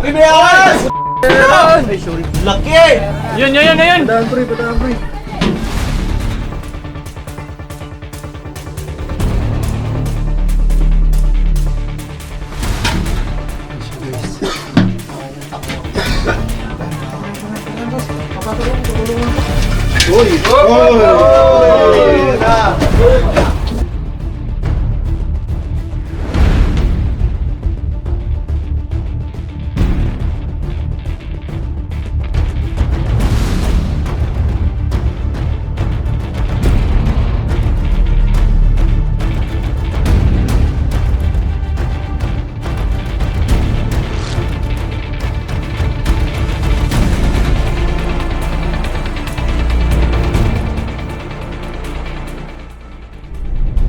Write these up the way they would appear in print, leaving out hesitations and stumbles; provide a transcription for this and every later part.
Uy, may awas! Ay, sorry. Laki! Yun. Padaan pre. Uy! Uy!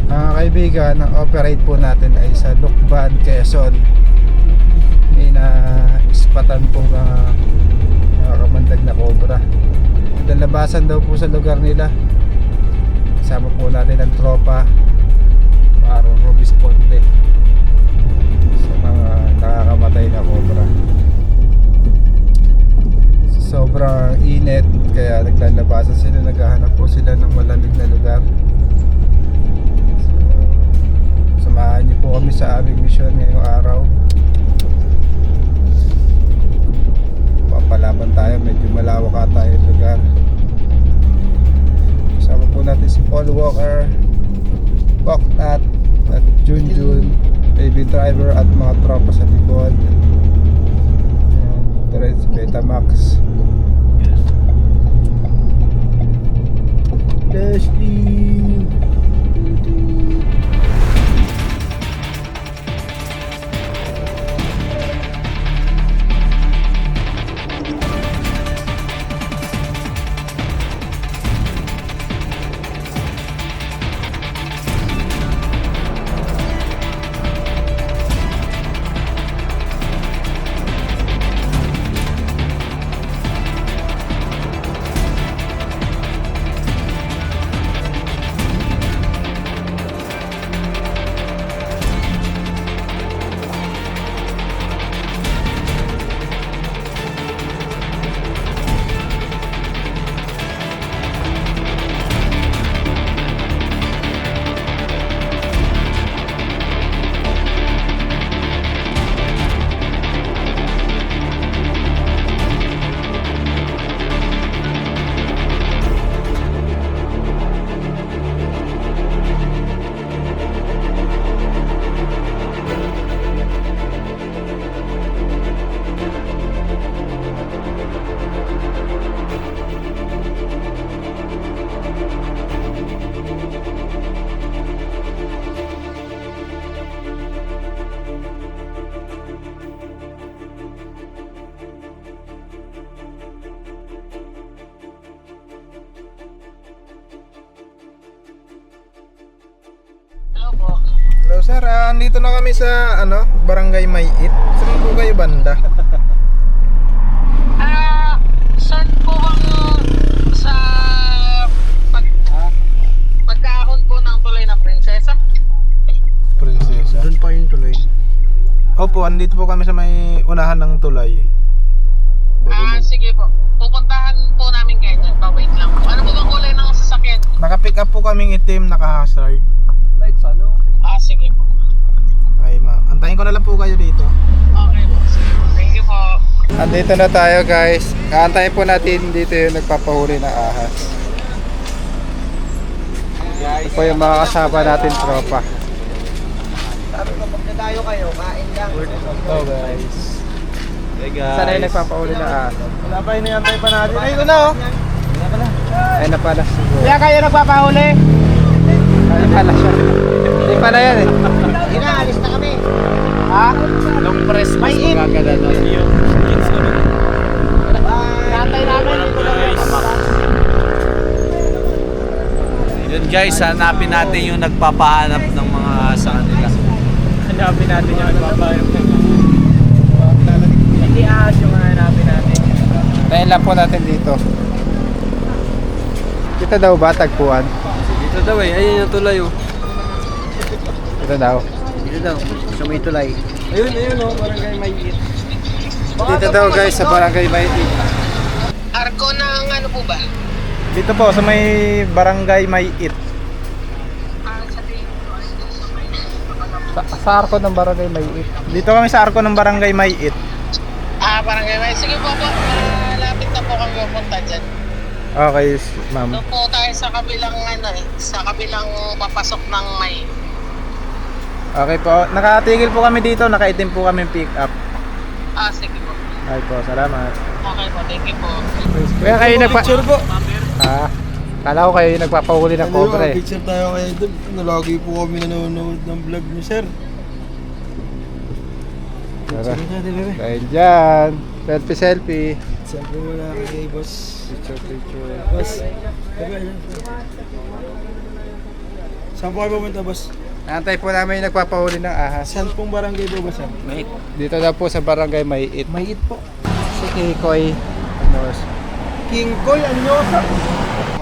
Mga kaibigan, ang operate po natin ay sa Lukban, Quezon. May na-ispatan po kamandag na cobra. Dalabasan daw po sa lugar nila. Kasama po natin ang tropa para rumisponde sa mga nakakamatay na cobra. Sobrang init kaya naglalabasan sila, naghahanap po sila ng malamig na lugar. Samahan niyo po kami sa aming misyon ngayong araw. Papalaban tayo, medyo malawak ata yung lugar. Kasama po natin si Paul Walker, Boknat at Junjun, Baby Driver at mga tropa sa likod. Ito rin si Betamax, Leslie. Hello sir, andito na kami sa Barangay Maiit. Saan po kayo banda? Saan po ang sa pagkaahon po ng tulay ng prinsesa? Prinsesa. Doon pa yung tulay. Opo, andito po kami sa may unahan ng tulay. Sige po. Pupuntahan po namin kayo dyan. Pa-wait lang po. Ano po bang kulay ng sasakyan? Naka-pick up po kaming itim, naka-hazard. Sige po. Ay ma'am, antayin ko na lang po kayo dito. Okay po. Sige po. Thank you po. Andito na tayo guys. Aantayin po natin dito yung nagpapahuli na ahas. Ito po yung mga kasama natin tropa. Sabi ko, pag na tayo kayo, kain lang. Oh guys. Hey guys. Sana yung nagpapahuli na ahas. Wala pa, inihantay pa natin. Ay, ito na oh. Ay na pala siguro. Kaya kayo nagpapahuli? Ay pala siya. Hindi pala yan eh. Hindi na, alis na kami. Ha? Long press mas May in. magaganda na yun. Kantay namin. Yun guys, hanapin natin yung nagpapahanap ng mga sa kanila. Hanapin natin yung nagpapahanap. Hindi ahas yung hanapin natin. Tayo lang po natin dito. Dito daw ba tagpuan? Dito daw eh, ayun yung tulay oh. Dito daw. Dito daw, sa may tulay. Ayun oh, barangay Maiit. Dito daw guys sa Barangay Maiit. Arko ng ano po ba? Dito po sa may Barangay Maiit. Sabihin ko ay sa may Sa arko ng Barangay Maiit. Dito kami sa arko ng Barangay Maiit. Barangay May. Sige po po, malapit na po kami pupunta dyan. Okay, ma'am. Doon po tayo sa kabilang ano sa kabilang papasok ng May. Okay po. Nakatigil po kami dito, nakaitim po kami pick up. Sige po. Okay po, salamat. Okay po, thank you po. Kaya kayo Picture po. Kala ko kayo yung nagpapahuli ng cobra eh. Picture tayo kayo doon. Lagi po kami nanonood ng vlog niyo, sir. Tara. Dahil dyan. Selfie. Selfie mo na kay boss. Picture. Boss. Saan po kayo pumunta, boss? Antay po namin yung nagpapahuli ng ahas. Saan pong barangay po, boss? Dito daw po sa Barangay Maiit. Maiit po. Si Kikoy. King Koy, Anyosa.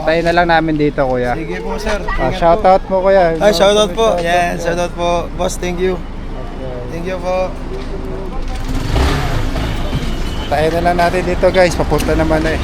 Tayo na lang namin dito kuya. Sige po, sir. Ingat Shoutout mo kuya. Ay, shoutout po. Yan, shoutout po. Boss, thank you. Thank you po. Tayo na lang natin dito guys. Papunta naman eh.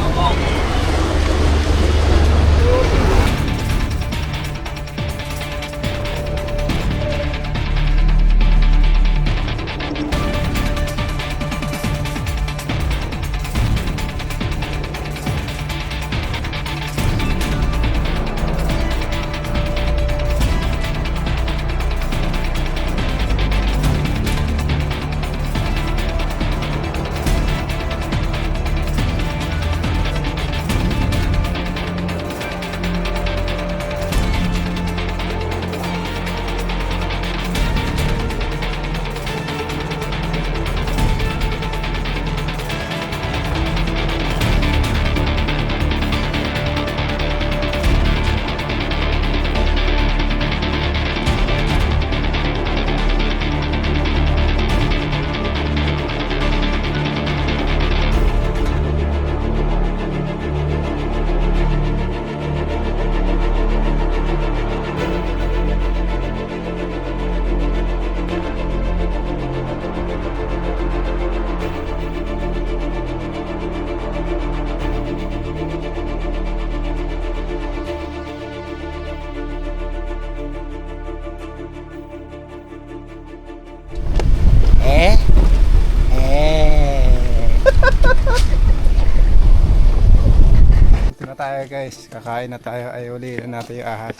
Dito na tayo guys. Kakain na tayo. Ay uli na natin yung ahas.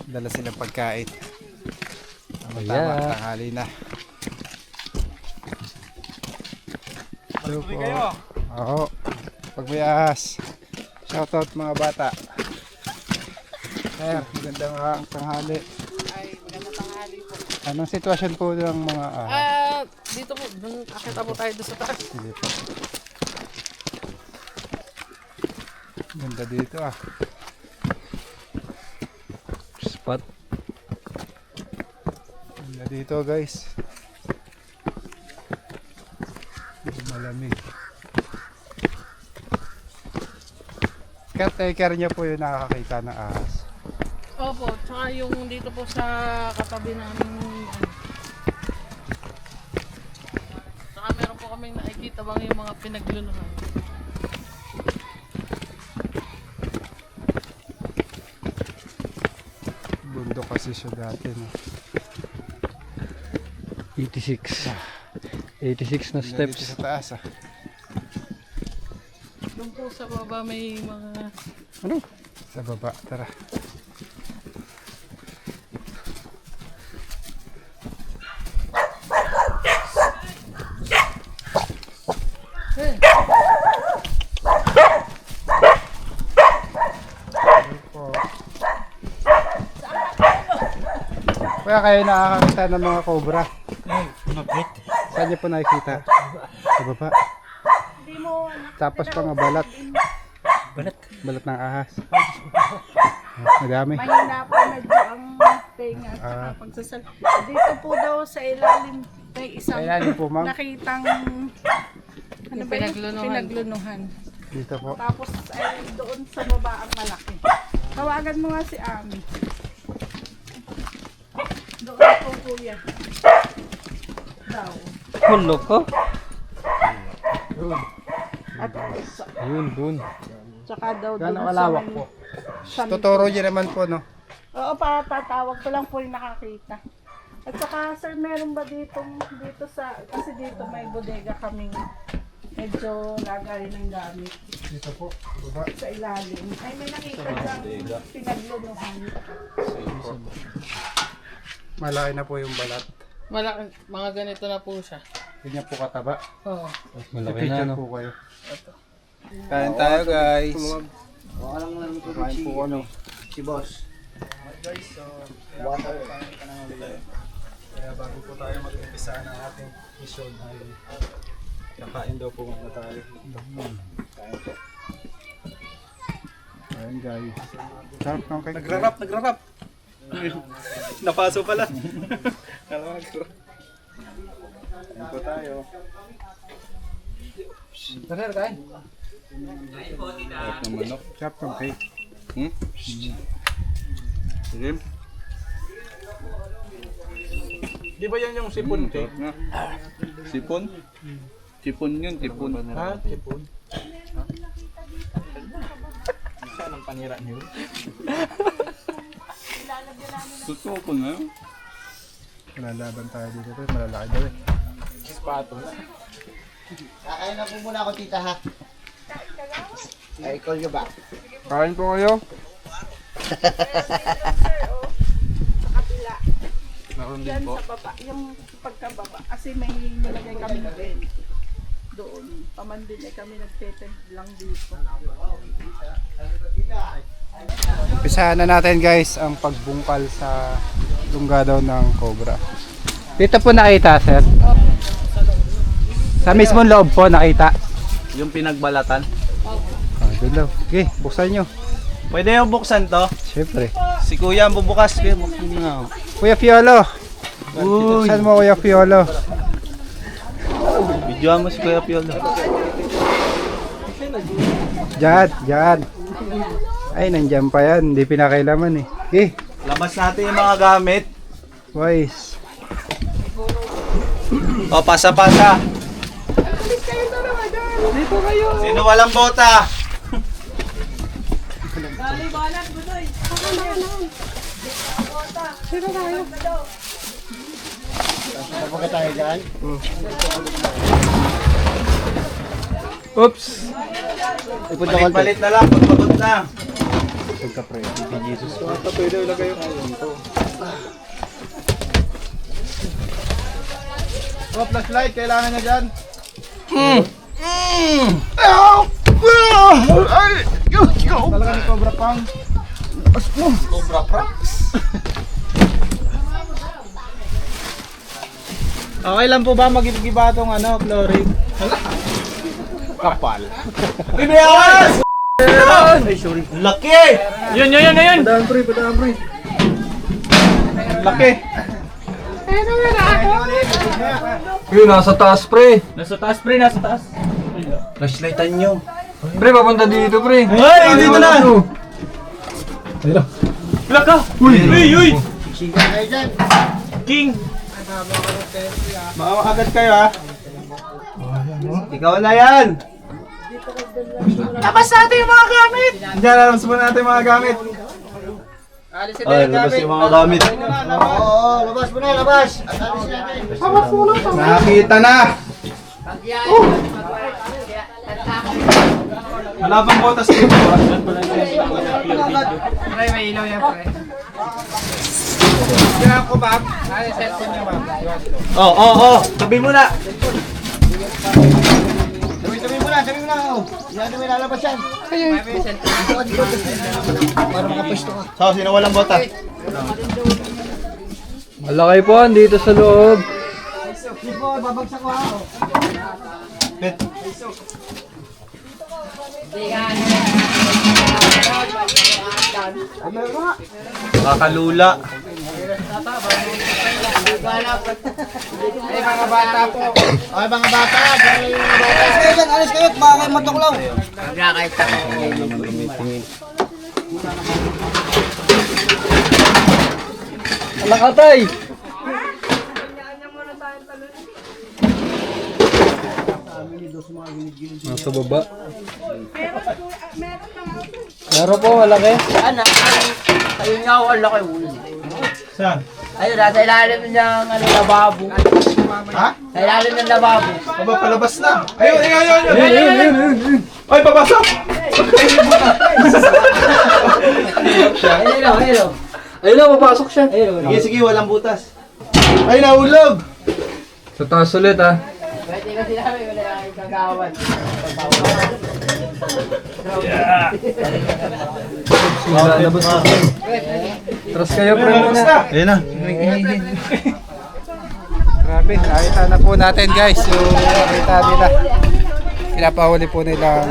Dala silang pagkain. Tama, tanghali na. Hello po. Oo. Pag may ahas. Shoutout mga bata. Sir, magandang tanghali. Ay, magandang tanghali po. Anong sitwasyon po ng mga ahas? Dito po, dun, akita po tayo doon sa taas. Sige po. Ganda dito ah. Spot. Ganda dito guys. Malamig. Caretaker niya po yung nakakakita ng ahas. Opo, tsaka yung dito po sa katabi namin ano. Tsaka meron po kaming nakikita bang yung mga pinagluluhan. Bundok kasi siya dati no. 86 na Ganda dito steps. sa taas ah. Doon po sa baba may mga Ano? Sa baba, tara. Kaya kayo nakakakita ng mga cobra. Saan niyo po nakikita? Sa baba. Tapos pa nga balat. Balat ng ahas. Madami. Mahina po medyo ang tenga at saka pagsasal. Dito po daw sa ilalim may isang Kailan po ma'am? nakitang ano ba yun? Pinaglunuhan. Dito po. Tapos ay doon sa baba ang malaki. Tawagan mo nga si Ami. Doon po kuya. Daw. Hulo ko. At Yun, dun. tsaka daw doon Gano'ng kalawak po? Totoro niya naman po, no? Oo, tatawag ko lang po yung nakakita. At saka sir, meron ba dito sa, kasi dito may bodega kaming medyo lagay ng gamit. Dito po, baba. Sa ilalim. Ay, may nakita dyan. Pinaglunuhan. Malaki na po yung balat. Mga ganito na po siya. Ganyan po kataba. Oo. Malaki na, Picture no? po kayo. Kain tayo, guys. Kain po ano. Si boss. Guys, so water ka na ulit. Kaya bago po tayo mag-umpisa ng ating mission ay kakain daw po muna tayo. Kain po. Ayan guys. Sarap ng cake. Nagrarap. Napaso pala. Kain po tayo. Sir, kain. Sarap ng manok. Sarap ng cake. Sige. Di ba yan yung sipon cake? Sipon? Sipon yun, sipon. Ha? Sipon? Saan ang panira niyo? Totoo ko na. Malalaban tayo dito. Malalaki daw eh. Spato. Kakain na po muna ako, tita, ha? Ay, call nyo ba? Kain po kayo. Sa kapila. Yan sa baba. Yung pagkababa. Kasi may nilagay kami na pen. Doon. Pamandin ay kami nagtetent lang dito. Umpisahan na natin guys ang pagbungkal sa lungga daw ng cobra. Dito po nakita, sir? Sa mismong loob po nakita. Yung pinagbalatan. Doon daw. Okay, buksan nyo. Pwede yung buksan to? Siyempre. Si Kuya ang bubukas. Kuya, buksan mo na. Kuya Fiolo. Buksan mo, Kuya Fiolo. Videoan mo si Kuya Piolo. Diyan. Ay, nandyan pa yan. Hindi pinakailaman eh. Okay, Labas natin yung mga gamit. boys. O, pasa-pasa. Sino walang bota? Kapag tayo dyan. Oops. Palit-palit na lang, pagpagod na. Pwede ilagay yung Oh, flashlight. Kailangan niya dyan. Talaga ni Cobra Pang. Cobra Prax. Okay lang po ba mag-iba itong chlorine? Kapal. Bibiyakas! Laki! Yun! Padaan pre. Laki! Yun, nasa taas, pre. Nasa taas, pre, nasa taas. Flashlightan nyo. Pre, papunta dito, pre. Ay, dito na! Wala ka! Uy! King! Baka makagat kayo, ha? Ikaw na yan! Labas natin yung mga gamit! Diyan, alam mo natin mga gamit. Ay, labas yung mga gamit. Oo, labas mo na, labas. Nakita na. Wala bang botas dito? Kailangan ko, ma'am. Cellphone niya, ma'am. Oh, tabi mo na! Sabi mo na, oh. Yan na may lalabas yan. Para makapwesto ka. So, sino walang bota? Malaki po, dito sa loob. Sige po, babagsak ko, ha. Bet. Kakalula. Ay, mga bata po. Okay, mga bata. Alis kayo dyan, alis kayo. Baka kayo matuklaw. Alakatay! Nasa baba. Meron na. Meron po, malaki. Ayun nga, wala kayo. Saan? Ayun, nasa ilalim ng lababo. Ha? Sa ilalim ng lababo. Aba, palabas na. Ayun. Ay, papasok! Ayun. Ayun na, papasok siya. Sige, walang butas. Ay, nahulog! Sa taas ulit ah. Pwede kasi namin, wala yung kagawan. Lalabas na. Tras kayo, pre. Ayun na. Grabe, nakita na po natin guys yung nakita nila. Pinapahuli po nila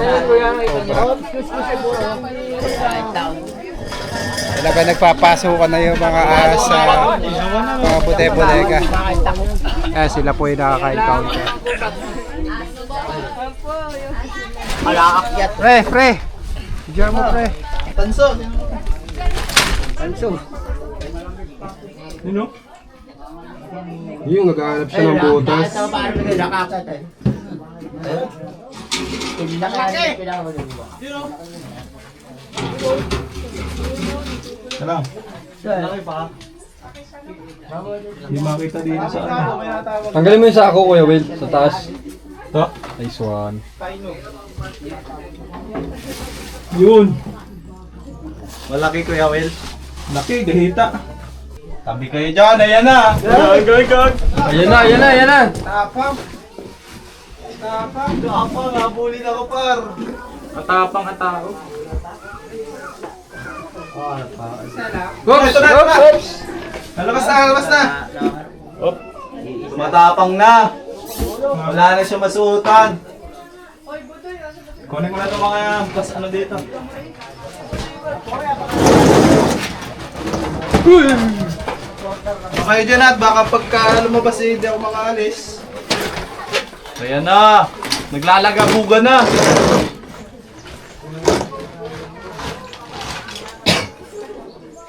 talaga nagpapasukan na yung mga asa, mga bude-bodega. Kaya sila po yung nakaka-encounter. Malakakyat. Pre! Bigyan mo pre. Tanso! Yung nag-aanap siya ng butas. Sa paano mo nakakat eh. Hindi na kaya pinahuli mo. Salam. Hindi makita dito sa ano. Tanggalin mo yung sako, Kuya Will, sa taas. Ito? Nice one. Yun. Malaki Kuya Will. Laki, gahita. Tabi kayo dyan, ayan na. Gag. Ayan na. Tapang, habulin ako par. Matapang ang tao. Oops! Lalabas na! Op. Matapang na! Wala na siya masuotan. Kunin ko na itong mga bas ano dito. Okay dyan at baka pagka lumabas hindi ako makaalis. Ayan na! Naglalagabugan na!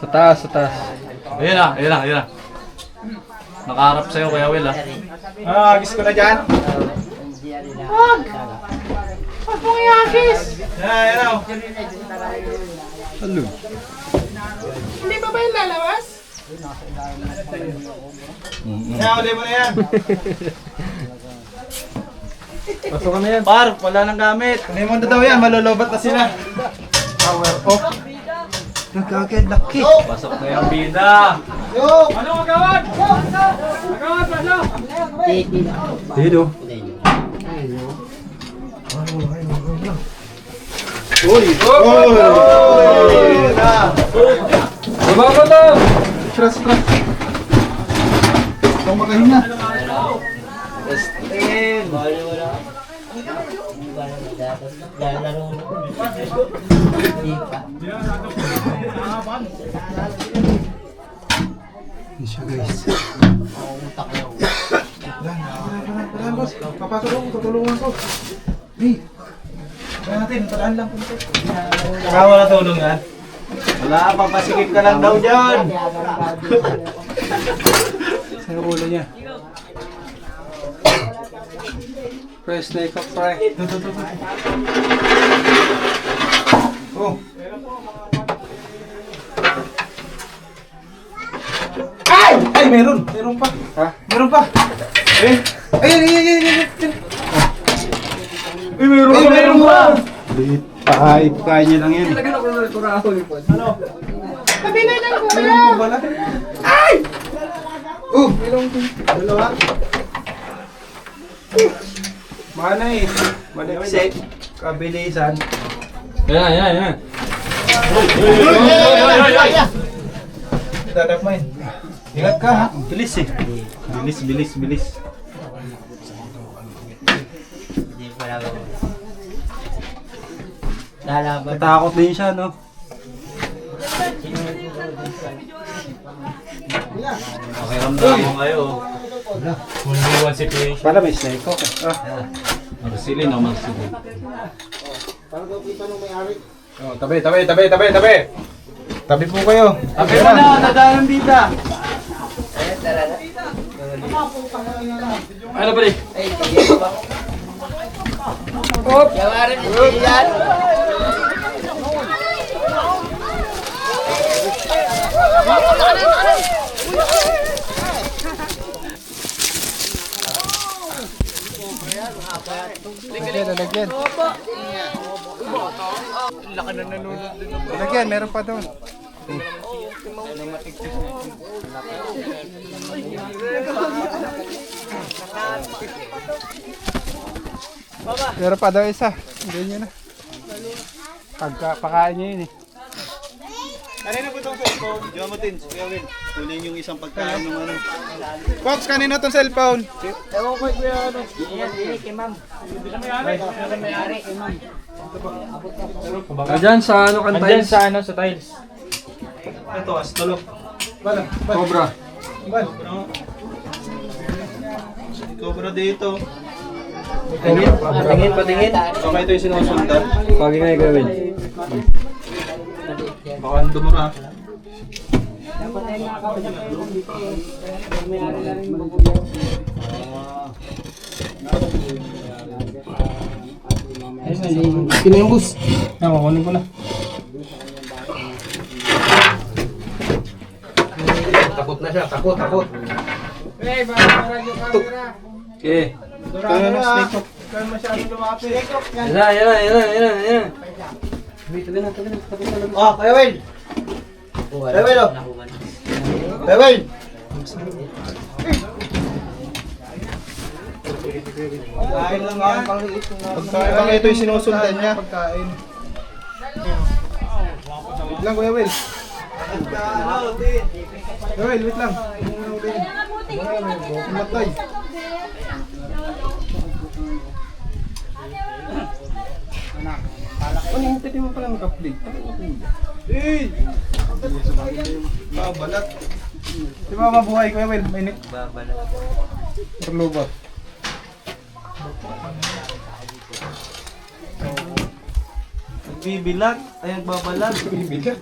Sa taas. Ayun na. Nakaharap sa'yo, Kuya Will, Agis ko na dyan. Wag mong iagis! Ayan na. Hello. Hindi ba yung lalabas? Ayan, uli mo na yan. Pasok ka na yan. Par, wala nang gamit. Kunin mo na daw yan, malolobat na sila. Power off. Nagkagad, laki. Pasok na yung bida. Dito. Uy! Baba ko to! Stras. Ikaw makahinga. Estin. Hindi siya guys. Parang boss. Papasok ako, tutulungan ko. Hey. Paraan lang po ito. Kakawa na tulungan. Wala, papasikip ka lang daw dyan. Saan yung ulo niya? Press na ikaw, pre. Oh. Ay, meron. Meron pa. Ha? Meron pa. Eh. Ay. Ay, meron pa. Pakain niya lang yan. Talaga ako na kurao ni Pod. Sabi na lang kuya. Meron pa pala. Ay! Meron dalawa. Mana eh. Set. Kabilisan. Ayan. Dadap mo yun. Ingat ka ha. Bilis eh. Bilis. Lalaban. Natakot din siya no. Pakiramdam mo kayo. Mundiwan situation. Para may snake ko. Marsilin o marsilin. Oh, tabi. Tabi po kayo. Tabi mo na, nadaan dita. Ano ba Lalagyan. Lalagyan, meron pa doon. Meron pa daw isa. Ganyan na. Pagkapakain niya yun eh. Kanina po itong cellphone, Jomatin, Kuya Will. Kunin yung isang pagkain ng ano. Pops, kanina itong cellphone. Diyan sa ano kan Andyan tiles? sa ano, sa tiles. Ito, astolog. Cobra. Cobra dito. Patingin. Baka ito yung sinusundan. Pagi nga gawin. Baka dumura. Kinembus. Kunin ko na. Takot na siya, takot. Okay. Kaya na snake hook. Yan. Oh, Kuya Will! Kuya Will, oh! Kuya Will! Pagkain lang ang pangliit. Pagkain lang ito yung sinusundan niya. Pagkain. Wait lang, Kuya Will. Kuya Will, wait lang. Matay. Ano pwede mo palang kaplig? Babalat. Di ba mabuhay, Kuya Will? Mainit. Babalat. Perlubot. Nagbibilag. Ay, nagbabalag. Nagbibilag.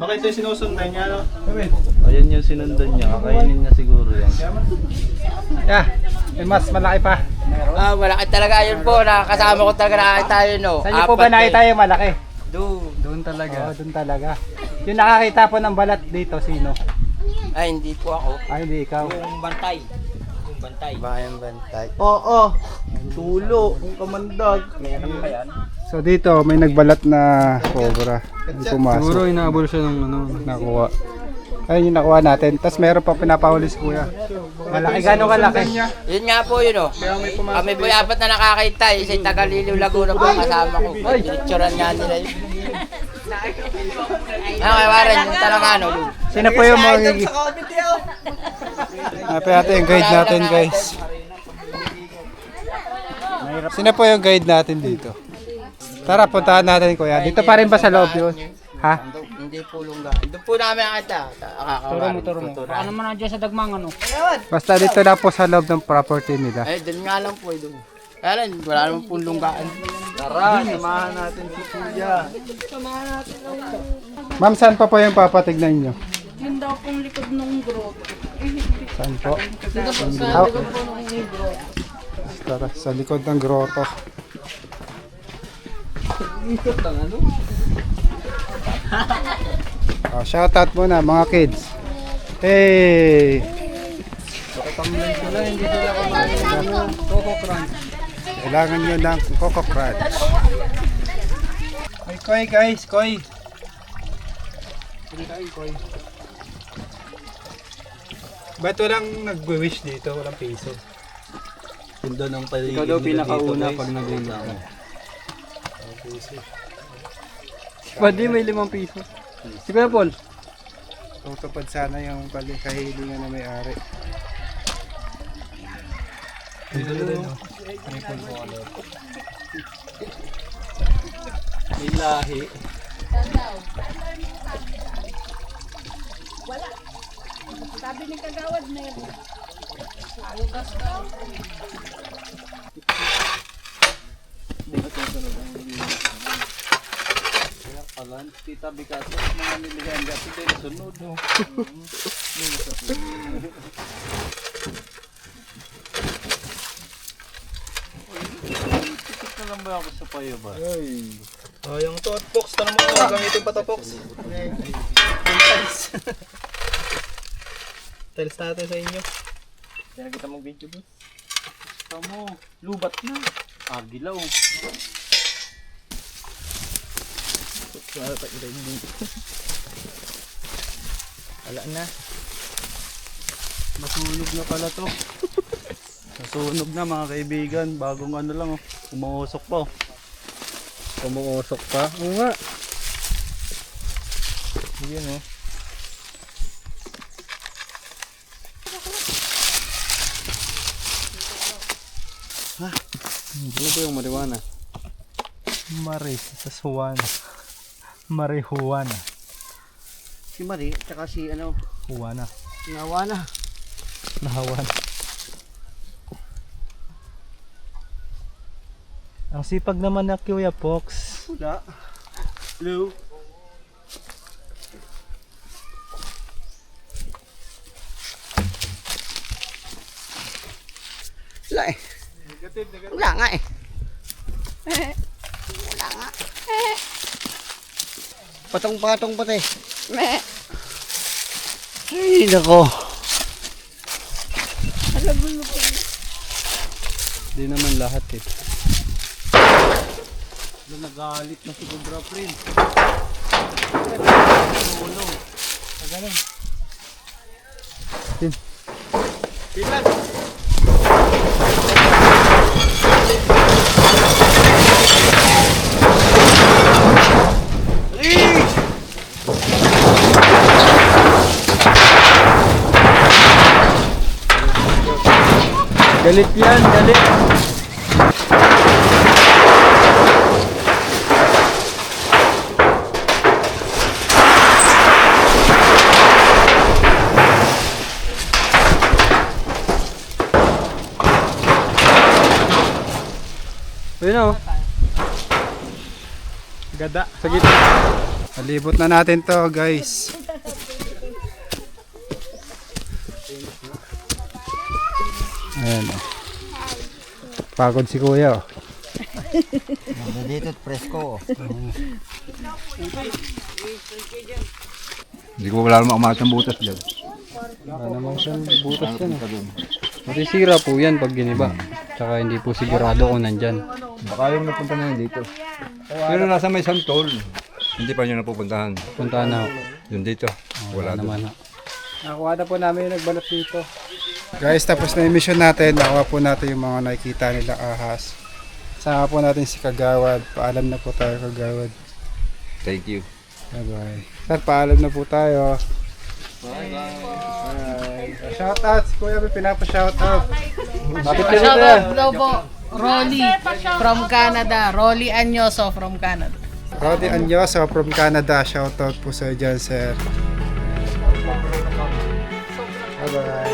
Baka ito yung sinusundan niya, no? Kuya Will. Ayun yung sinundan niya. Kakainin niya siguro yan. Yeah. May mas malaki pa. Ah, malaki talaga yun po. Nakakasama ko talaga nakakita yun, no. Saan niyo po ba nakita yung malaki? Doon. talaga. Oo, doon talaga. Yung nakakita po ng balat dito, sino? Ay, hindi po ako. Ay, hindi ikaw. Yung bantay. Yung bantay. Bayang bantay. Oo. Tulo. Yung kamandag. Meron pa yan. So dito, may nagbalat na cobra. Yung pumasok. Siguro inaabol siya ng ano. Nakuha. Ayun yung nakuha natin. Tapos meron pa pinapahuli si kuya. Malaki, gano'ng kalaki? Yun nga po yun, oh. Kami po yung apat na nakakita. Isa yung Tagaliliw, Laguna po kasama ko. Pinicturean nga nila yun. Ano kay Warren, yung talaga ano. Sino po yung magiging... Napay natin yung guide natin, guys. Sino po yung guide natin dito? Tara, puntahan natin, kuya. Dito pa rin ba sa loob yun? Ha? Hindi po lungga. Doon po namin nakita. Turo mo. Baka naman nandiyan sa dagmang ano. Basta dito na po sa loob ng property nila. Eh, doon nga lang po, doon. Kaya lang, wala naman pong lunggaan. Tara, samahan natin si Kuya. Ma'am, saan pa po yung papatignan nyo? Yun daw pong likod ng group. Saan po? Dito po sa likod po ng group. Tara, sa likod ng grotto. Oh, shoutout muna mga kids. Hey! Kailangan nyo ng Coco Crunch. Koi guys, koi. Ba't walang nag-wish dito? Walang piso. Ganda ng paligid. Ikaw daw pinakauna pag nag-win ako. Pwede may 5 piso. Si Kuya Paul. Tutupad sana yung kahilingan na may-ari. May lahi. Sabi ni Kagawad meron. Alan, Tita Bicasa, mga nilihan dati din sunod. ba ako sa payo ba? Yung to, Fox. Tanong mo kung gamitin pa to, Fox. Tiles natin sa inyo. Kaya kita mong video, boss. Tamo, lubat na. Agilaw. Wala na. Masunog na pala to. Nasunog na mga kaibigan. Bagong ano lang, oh. Umuusok pa, oh. Umuusok pa. Oo nga. Yun oh. Ano ba yung marijuana? Marihuana. Marihuana. Si Marie, tsaka si ano, Huana. Nawana. Nahawan. Ang sipag naman na Kuya Fox. Wala. Blue. Wala eh. Wala nga eh. Wala nga. Patong-patong pati. Meh. Ay, nako. Di naman lahat eh. Nagalit na si Cobra Friend. Galit yan, galit. Ayun o. Gada. Sa gitna. Palibot na natin to guys. Ayan o. Pagod si kuya o. Dito, presko. Hindi ko wala naman umalat ng butas dyan. Wala naman siyang butas yan o. Masisira po yan pag giniba. Tsaka hindi po sigurado kung nandyan. Baka yung napunta na yun dito. Pero nasa may santol, hindi pa nyo napupuntahan. Punta na o. Yun dito, wala naman o. Nakuha na po namin yung nagbalat dito. Guys, tapos na yung mission natin. Nakuha po natin yung mga nakikita nilang ahas. Sama po natin si Kagawad. Paalam na po tayo, Kagawad. Thank you. Bye bye. Sir, paalam na po tayo. Bye bye. Shoutout. Si Kuya, may pinapa-shoutout. Bakit na dito yan? Daw po, Rolly from Canada. Rolly Anyoso from Canada. Rodi Anyoso from Canada. Shoutout po sa dyan, sir. Bye bye.